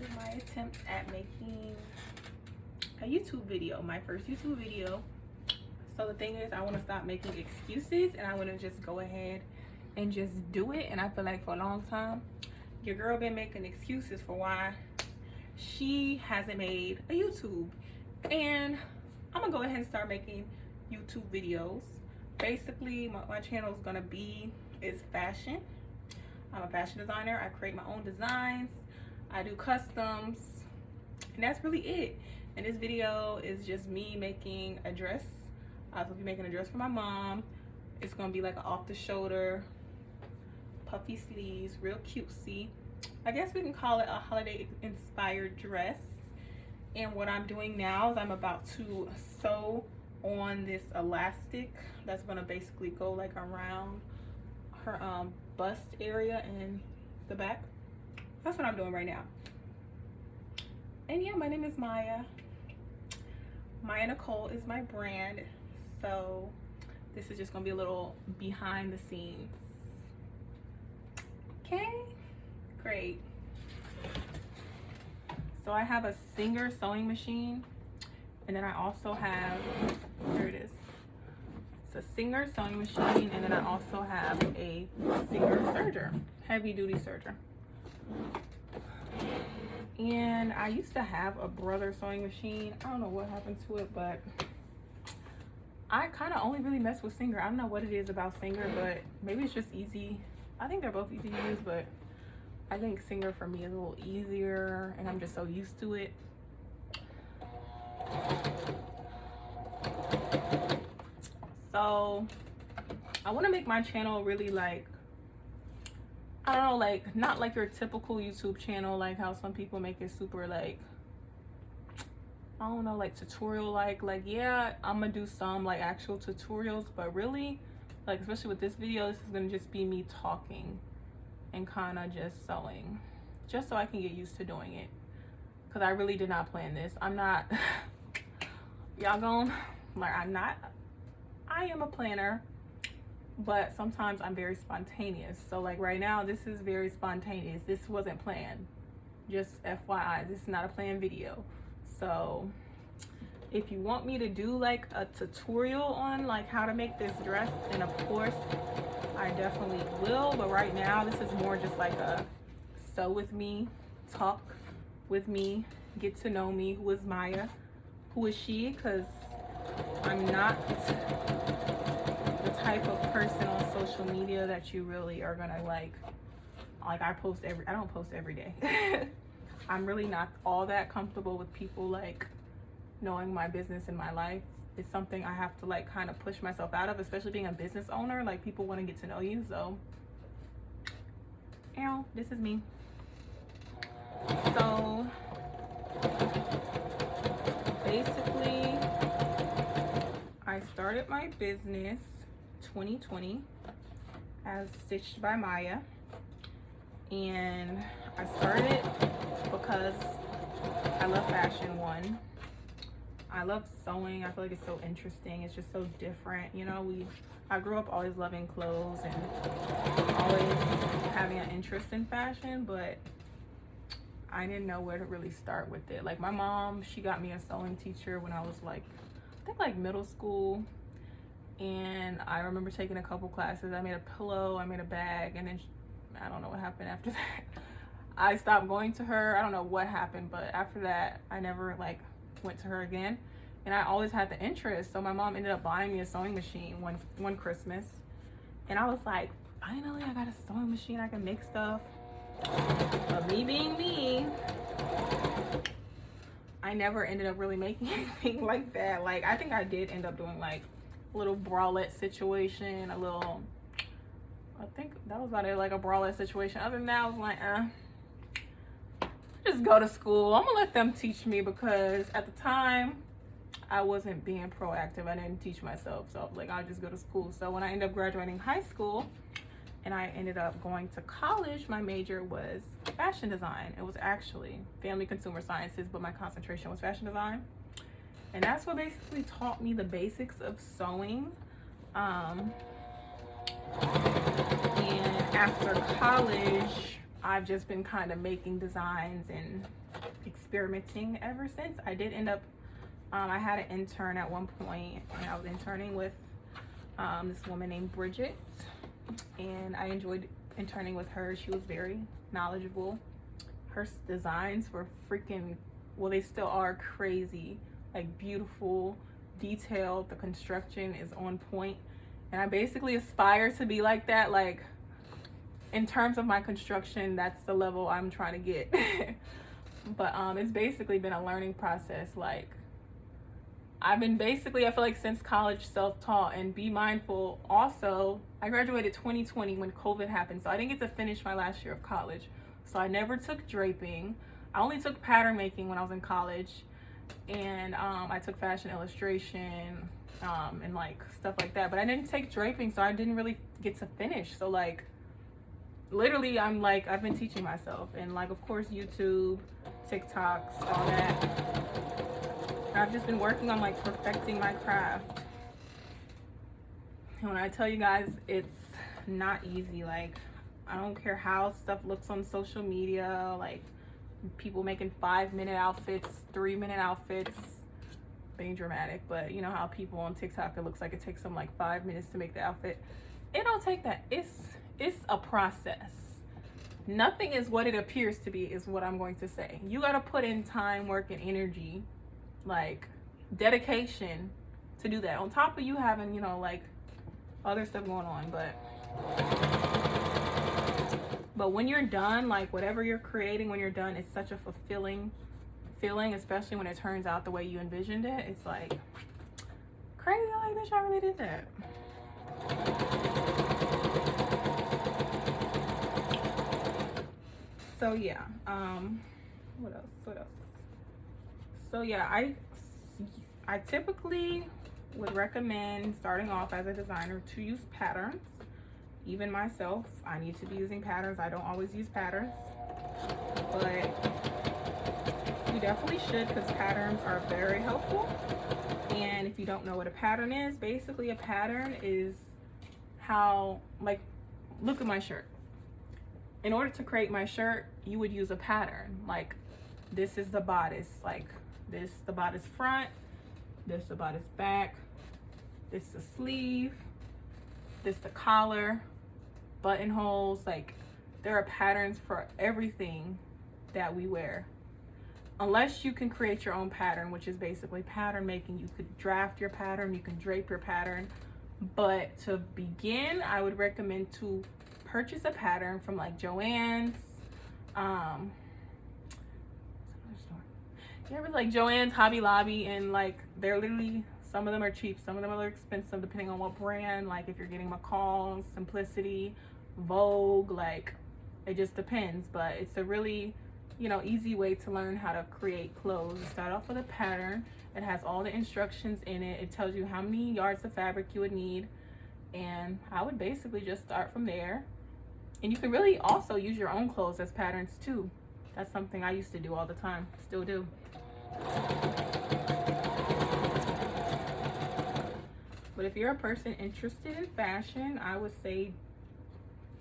is my attempt at making a YouTube video, my first YouTube video. So the thing is, I want to stop making excuses and I want to just go ahead and just do it. And I feel like for a long time, your girl been making excuses for why she hasn't made a YouTube. And I'm gonna go ahead and start making YouTube videos. Basically, my channel is gonna be fashion. I'm a fashion designer. I create my own designs. I do customs, and that's really it. And this video is just me making a dress. I'll be making a dress for my mom. It's gonna be like an off-the-shoulder, puffy sleeves, real cutesy. I guess we can call it a holiday-inspired dress. And what I'm doing now is I'm about to sew on this elastic that's gonna basically go like around her bust area and the back. That's what I'm doing right now. And yeah, my name is Maya. Maya Nicole is my brand. So this is just gonna be a little behind the scenes. Okay, great. So I have a Singer sewing machine, and then I also have, here it is. It's a Singer sewing machine, and then I also have a Singer serger, heavy duty serger. And I used to have a Brother sewing machine. I don't know what happened to it, but I kind of only really mess with Singer. I don't know what it is about Singer, but maybe it's just easy. I think they're both easy to use, but I think Singer for me is a little easier, and I'm just so used to it. So I want to make my channel really like, I don't know, like not like your typical YouTube channel, like how some people make it super like, I don't know, like tutorial like yeah, I'm gonna do some like actual tutorials, but really like, especially with this video, this is gonna just be me talking and kind of just sewing, just so I can get used to doing it, because I really did not plan this. I'm not y'all gon' like, I am a planner, but sometimes I'm very spontaneous. So like right now, this is very spontaneous. This wasn't planned, just FYI, this is not a planned video. So if you want me to do like a tutorial on like how to make this dress, then of course I definitely will. But right now, this is more just like a sew with me, talk with me, get to know me. Who is Maya? Who is she? Because I'm not the type of person on social media that you really are gonna like I don't post every day. I'm really not all that comfortable with people like knowing my business in my life. It's something I have to like kind of push myself out of, especially being a business owner. Like, people want to get to know you. So this is me. So basically, I started my business 2020 as Stitched by Maya, and I started because I love fashion. One, I love sewing. I feel like it's so interesting. It's just so different. You know, I grew up always loving clothes and always having an interest in fashion, but I didn't know where to really start with it. Like, my mom, she got me a sewing teacher when I was like, I think like middle school. And I remember taking a couple classes. I made a pillow, I made a bag, and then I don't know what happened after that. I stopped going to her. I don't know what happened, but after that, I never like went to her again. And I always had the interest. So my mom ended up buying me a sewing machine one Christmas. And I was like, finally, I got a sewing machine. I can make stuff. But me being me, I never ended up really making anything like that. Like, I think I did end up doing like a little bralette situation, I think that was about it, like a bralette situation. Other than that, I was like, just go to school. I'm gonna let them teach me, because at the time I wasn't being proactive. I didn't teach myself, so like, I'll just go to school. So when I ended up graduating high school and I ended up going to college, my major was fashion design. It was actually family consumer sciences, but my concentration was fashion design. And that's what basically taught me the basics of sewing. And after college, I've just been kind of making designs and experimenting ever since. I did end up, I had an intern at one point, and I was interning with this woman named Bridget, and I enjoyed interning with her. She was very knowledgeable. Her designs were freaking, well, they still are crazy, like beautiful, detailed. The construction is on point, and I basically aspire to be like that. Like, in terms of my construction, that's the level I'm trying to get. But it's basically been a learning process. Like, I've been basically, I feel like since college, self-taught. And be mindful also, I graduated 2020 when COVID happened, so I didn't get to finish my last year of college. So I never took draping. I only took pattern making when I was in college, and I took fashion illustration and like stuff like that, but I didn't take draping, so I didn't really get to finish. So like, literally, I'm like, I've been teaching myself, and like, of course, YouTube, TikToks, all that. I've just been working on like perfecting my craft. And when I tell you guys, it's not easy. Like, I don't care how stuff looks on social media, like people making 5-minute outfits, 3-minute outfits, being dramatic, but you know how people on TikTok, it looks like it takes them like 5 minutes to make the outfit. It don't take that. It's a process. Nothing is what it appears to be, is what I'm going to say. You got to put in time, work, and energy, like dedication to do that, on top of you having, you know, like other stuff going on. But when you're done, like whatever you're creating, when you're done, it's such a fulfilling feeling, especially when it turns out the way you envisioned it. It's like crazy, like, bitch, I really did that. So yeah, what else? So yeah, I typically would recommend, starting off as a designer, to use patterns. Even myself, I need to be using patterns. I don't always use patterns, but you definitely should, because patterns are very helpful. And if you don't know what a pattern is, basically a pattern is how, like, look at my shirt. In order to create my shirt, you would use a pattern. Like, this is the bodice, like this the bodice front, this the bodice back, this the sleeve, this the collar, buttonholes. Like, there are patterns for everything that we wear. Unless you can create your own pattern, which is basically pattern making. You could draft your pattern, you can drape your pattern. But to begin, I would recommend to purchase a pattern from like Joann's, like Joann's, Hobby Lobby, and like they're literally, some of them are cheap, some of them are expensive depending on what brand. Like if you're getting McCall, Simplicity, Vogue, like it just depends. But it's a really, you know, easy way to learn how to create clothes. You start off with a pattern. It has all the instructions in it. It tells you how many yards of fabric you would need, and I would basically just start from there. And you can really also use your own clothes as patterns too. That's something I used to do all the time, still do. But if you're a person interested in fashion, I would say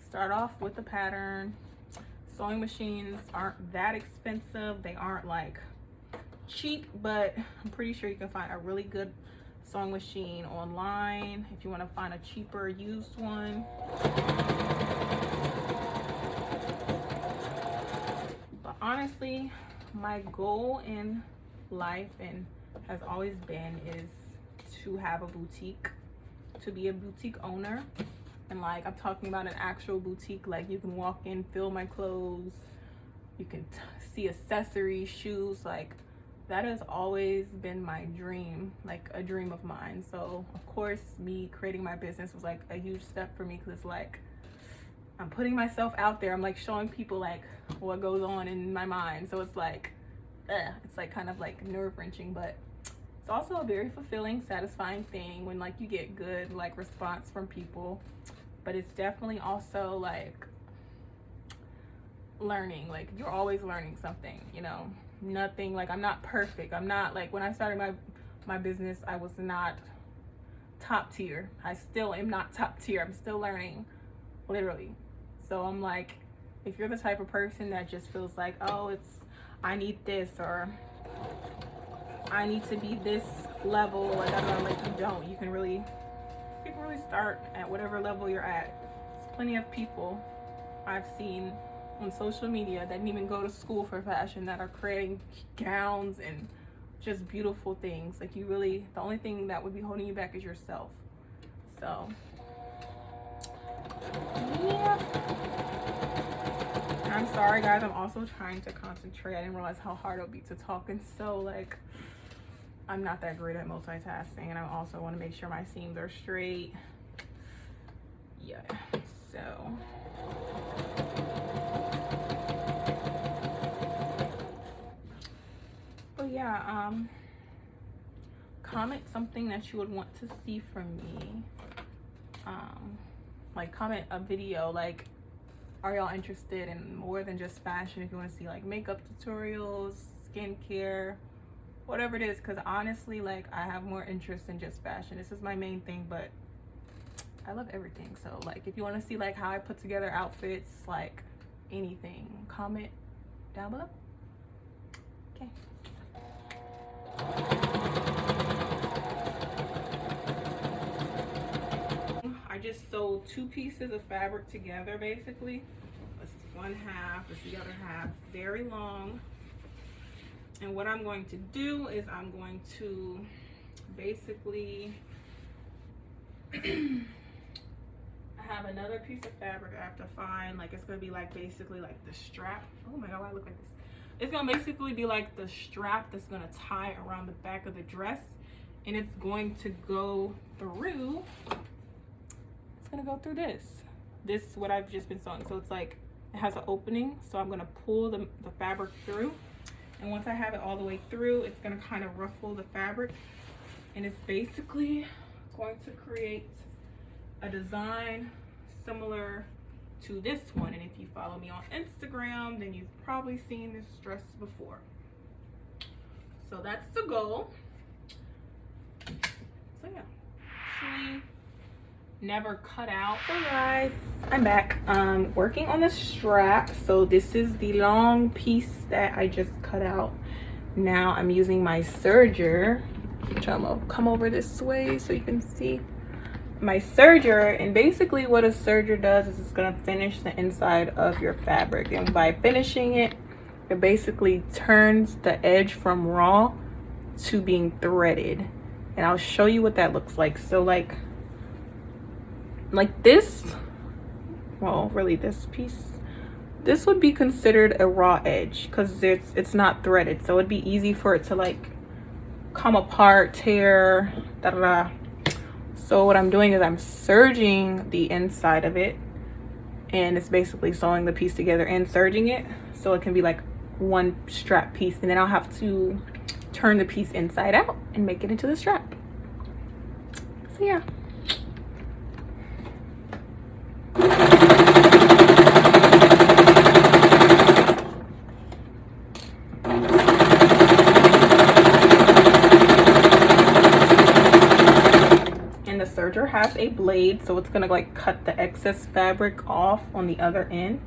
start off with a pattern. Sewing machines aren't that expensive. They aren't like cheap, but I'm pretty sure you can find a really good sewing machine online if you want to find a cheaper used one. But honestly, my goal in life and has always been is to have a boutique, to be a boutique owner. And like, I'm talking about an actual boutique. Like, you can walk in, feel my clothes, you can see accessories, shoes. Like, that has always been my dream, like a dream of mine. So of course, me creating my business was like a huge step for me, because it's like I'm putting myself out there. I'm like showing people like what goes on in my mind. So it's like it's like kind of like nerve-wracking, but it's also a very fulfilling, satisfying thing when like you get good like response from people. But it's definitely also like learning. Like, you're always learning something, you know. Nothing, like, I'm not perfect. I'm not like, when I started my business, I was not top tier. I still am not top tier. I'm still learning, literally. So I'm like, if you're the type of person that just feels like, oh, I need this, or I need to be this level. Like, I don't know, like, you don't. You can really start at whatever level you're at. There's plenty of people I've seen on social media that didn't even go to school for fashion that are creating gowns and just beautiful things. Like, you really, the only thing that would be holding you back is yourself. So yeah, I'm sorry guys, I'm also trying to concentrate. I didn't realize how hard it would be to talk, and so like I'm not that great at multitasking, and I also want to make sure my seams are straight. Yeah, so but yeah, comment something that you would want to see from me. Like, comment a video, like, are y'all interested in more than just fashion? If you want to see like makeup tutorials, skincare, whatever it is, because honestly, like, I have more interest in just fashion. This is my main thing, but I love everything. So like, if you want to see like how I put together outfits, like anything, comment down below. Okay. I just sewed 2 pieces of fabric together basically. This is one half, this is the other half, very long. And what I'm going to do is I'm going to basically I have another piece of fabric I have to find. Like, it's gonna be like basically like the strap. Oh my god, why I look like this? It's gonna basically be like the strap that's gonna tie around the back of the dress, and it's going to go through, it's gonna go through this is what I've just been sewing. So it's like, it has an opening, so I'm gonna pull the fabric through, and once I have it all the way through, it's gonna kind of ruffle the fabric, and it's basically going to create a design similar to this one. And if you follow me on Instagram, then you've probably seen this dress before. So that's the goal. So yeah, actually never cut out. So guys, I'm back working on the strap. So this is the long piece that I just cut out. Now I'm using my serger, which I'm gonna come over this way so you can see my serger. And basically what a serger does is it's gonna finish the inside of your fabric, and by finishing it, it basically turns the edge from raw to being threaded. And I'll show you what that looks like. So like this, well, really this piece, this would be considered a raw edge because it's not threaded, so it'd be easy for it to like come apart, tear, da da da. So what I'm doing is I'm serging the inside of it, and it's basically sewing the piece together and serging it so it can be like one strap piece, and then I'll have to turn the piece inside out and make it into the strap. So yeah. Serger has a blade, so it's gonna like cut the excess fabric off on the other end.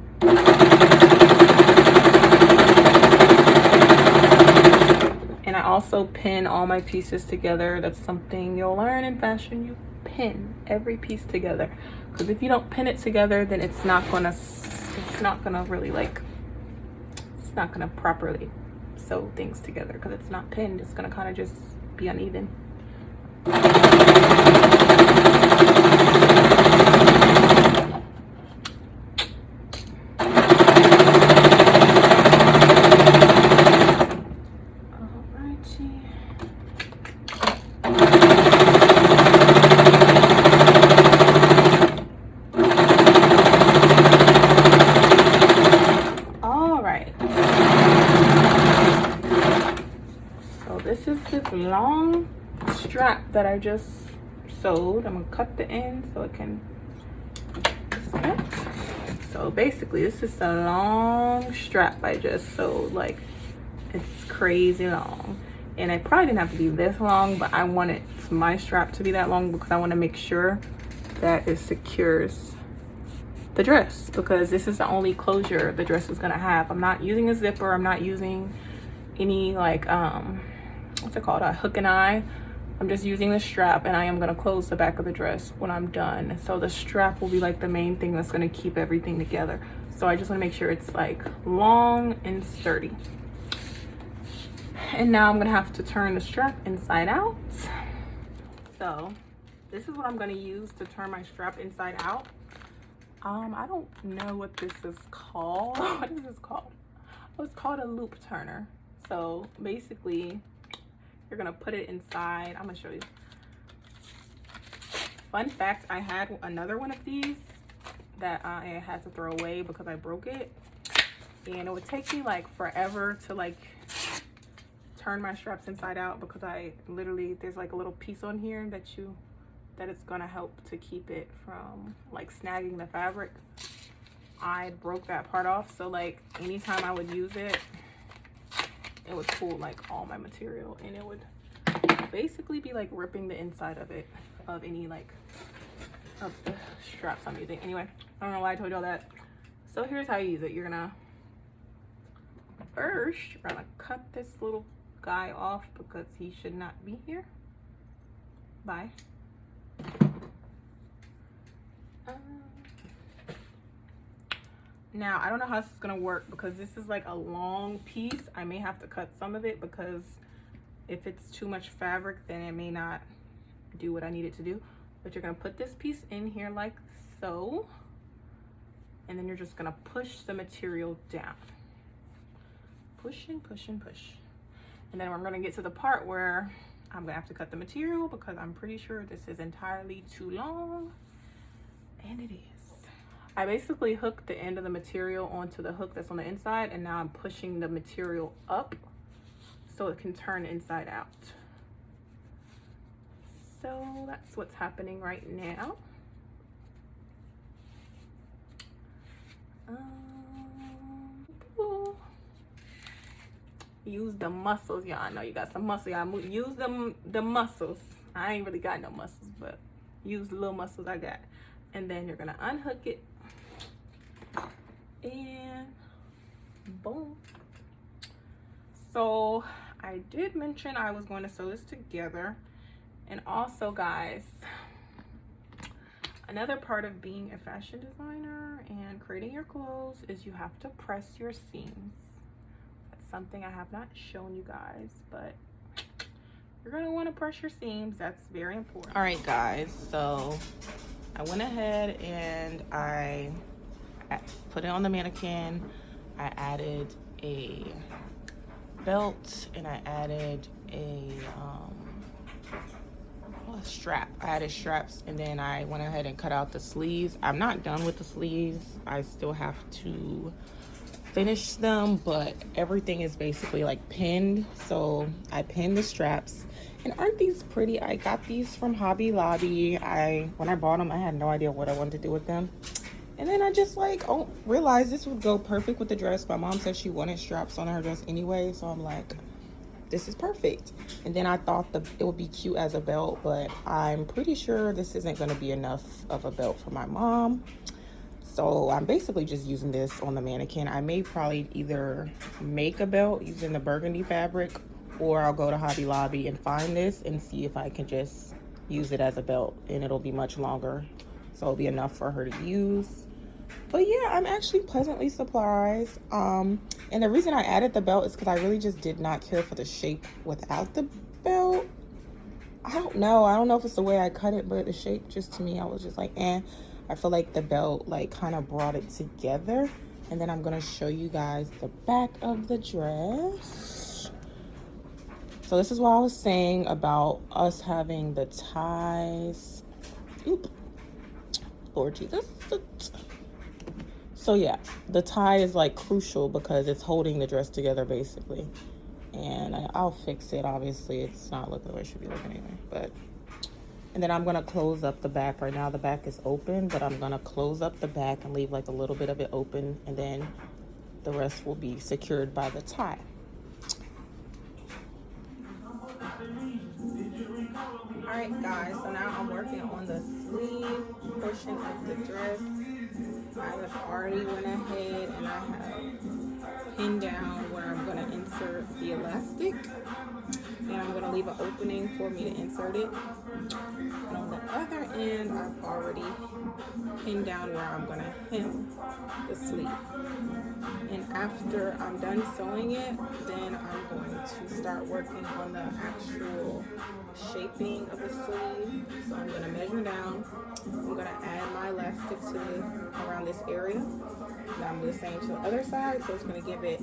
And I also pin all my pieces together. That's something you'll learn in fashion. You pin every piece together, because if you don't pin it together, then it's not gonna really like, it's not gonna properly sew things together, because it's not pinned. It's gonna kind of just be uneven. Long strap that I just sewed. I'm gonna cut the end so it can snap. So basically this is a long strap I just sewed. Like, it's crazy long, and it probably didn't have to be this long, but I wanted my strap to be that long because I want to make sure that it secures the dress, because this is the only closure the dress is gonna have. I'm not using a zipper, I'm not using any like what's it called, a hook and eye. I'm just using the strap, and I am going to close the back of the dress when I'm done. So the strap will be like the main thing that's going to keep everything together. So I just want to make sure it's like long and sturdy. And now I'm going to have to turn the strap inside out. So this is what I'm going to use to turn my strap inside out. I don't know what this is called. What is this called? Oh, it's called a loop turner. So basically, you're gonna put it inside. I'm gonna show you. Fun fact, I had another one of these that I had to throw away because I broke it. And it would take me like forever to like turn my straps inside out because I literally, there's like a little piece on here that it's gonna help to keep it from like snagging the fabric. I broke that part off, so like anytime I would use it, it would pull like all my material, and it would basically be like ripping the inside of it, of any like of the straps I'm using. Anyway, I don't know why I told y'all that. So here's how you use it. You're gonna first, you're gonna cut this little guy off because he should not be here. Bye. Now I don't know how this is gonna work because this is like a long piece. I may have to cut some of it because if it's too much fabric, then it may not do what I need it to do. But you're gonna put this piece in here like so, and then you're just gonna push the material down. Push and push and push. And then we're gonna get to the part where I'm gonna have to cut the material because I'm pretty sure this is entirely too long, and it is. I basically hooked the end of the material onto the hook that's on the inside, and now I'm pushing the material up so it can turn inside out. So that's what's happening right now. Use the muscles, y'all. I know you got some muscle, y'all. Use the muscles. I ain't really got no muscles, but use the little muscles I got. And then you're gonna unhook it, and boom. So I did mention I was going to sew this together. And also, guys, another part of being a fashion designer and creating your clothes is you have to press your seams. That's something I have not shown you guys, but you're gonna want to press your seams. That's very important. All right, guys, so I went ahead and I put it on the mannequin. I added a belt, and I added a strap. I added straps, and then I went ahead and cut out the sleeves. I'm not done with the sleeves. I still have to finish them, but everything is basically like pinned. So I pinned the straps, and aren't these pretty? I got these from Hobby Lobby. When I bought them, I had no idea what I wanted to do with them. And then I just like, realized this would go perfect with the dress. My mom said she wanted straps on her dress anyway, so I'm like, this is perfect. And then I thought it would be cute as a belt, but I'm pretty sure this isn't going to be enough of a belt for my mom. So I'm basically just using this on the mannequin. I may probably either make a belt using the burgundy fabric, or I'll go to Hobby Lobby and find this and see if I can just use it as a belt, and it'll be much longer. So it'll be enough for her to use. But yeah, I'm actually pleasantly surprised. And the reason I added the belt is because I really just did not care for the shape without the belt. I don't know if it's the way I cut it, but the shape just, to me, I was just like, eh. I feel like the belt like kind of brought it together. And then I'm gonna show you guys the back of the dress. So this is what I was saying about us having the ties. Oop. Lord Jesus. So yeah, the tie is like crucial because it's holding the dress together basically. And I'll fix it. Obviously, it's not looking the way it should be looking anyway. And then I'm gonna close up the back. Right now the back is open, but I'm gonna close up the back and leave like a little bit of it open, and then the rest will be secured by the tie. Alright guys, so now I'm working on the sleeve portion of the dress. I have already went ahead and I have pin down where I'm going to insert the elastic, and I'm going to leave an opening for me to insert it. And on the other end, I've already pinned down where I'm going to hem the sleeve. And after I'm done sewing it, then I'm going to start working on the actual shaping of the sleeve. So I'm going to measure down. I'm going to add my elastic to around this area. And I'm doing the same to the other side, so it's going to give it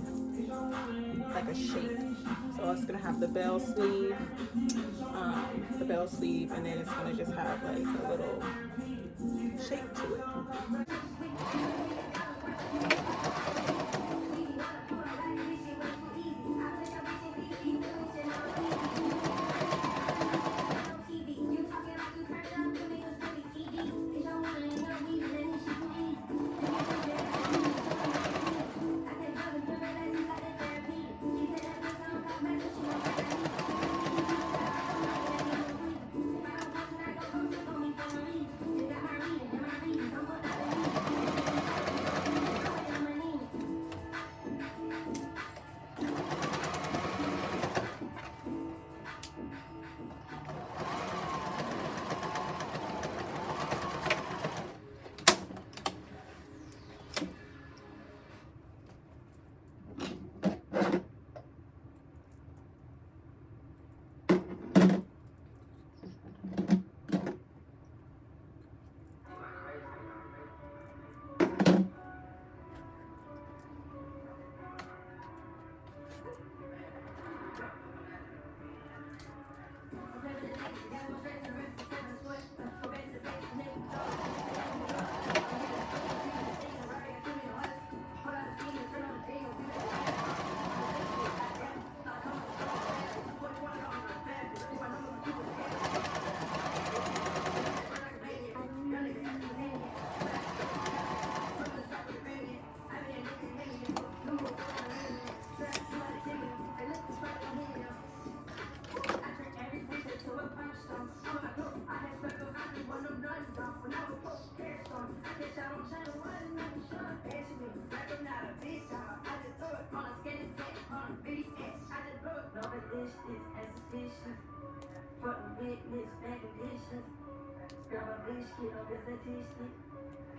like a shape. So it's going to have the bell sleeve, and then it's going to just have like a little shape to it.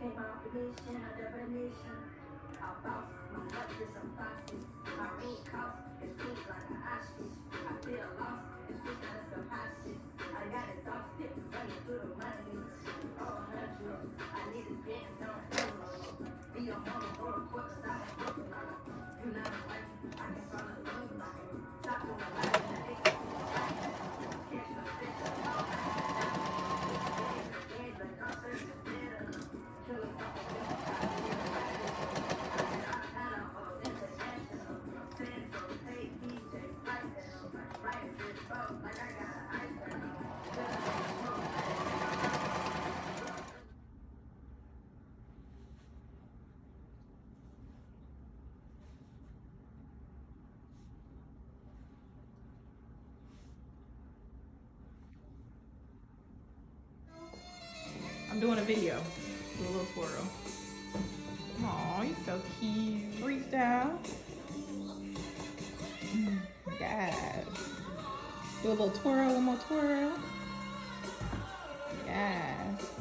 Came out the mission, a definition. Our boss, my husband, some boxes. My ring cost is pink like an ostrich. I feel lost, it's pink like some hot shit. I got exhausted, running through the money. Oh, hundreds, I need a dance on the be a mama for a quarter side of broken line. You not a wife, I can fall in love with you. Stop on the light, the X, catch my fish, all I have. Hands like I'm searching better. Killing up on me. I'm doing a video. Do a little twirl. Aw, you're so cute. Freestyle. Yes. Do a little twirl, one more twirl. Yes.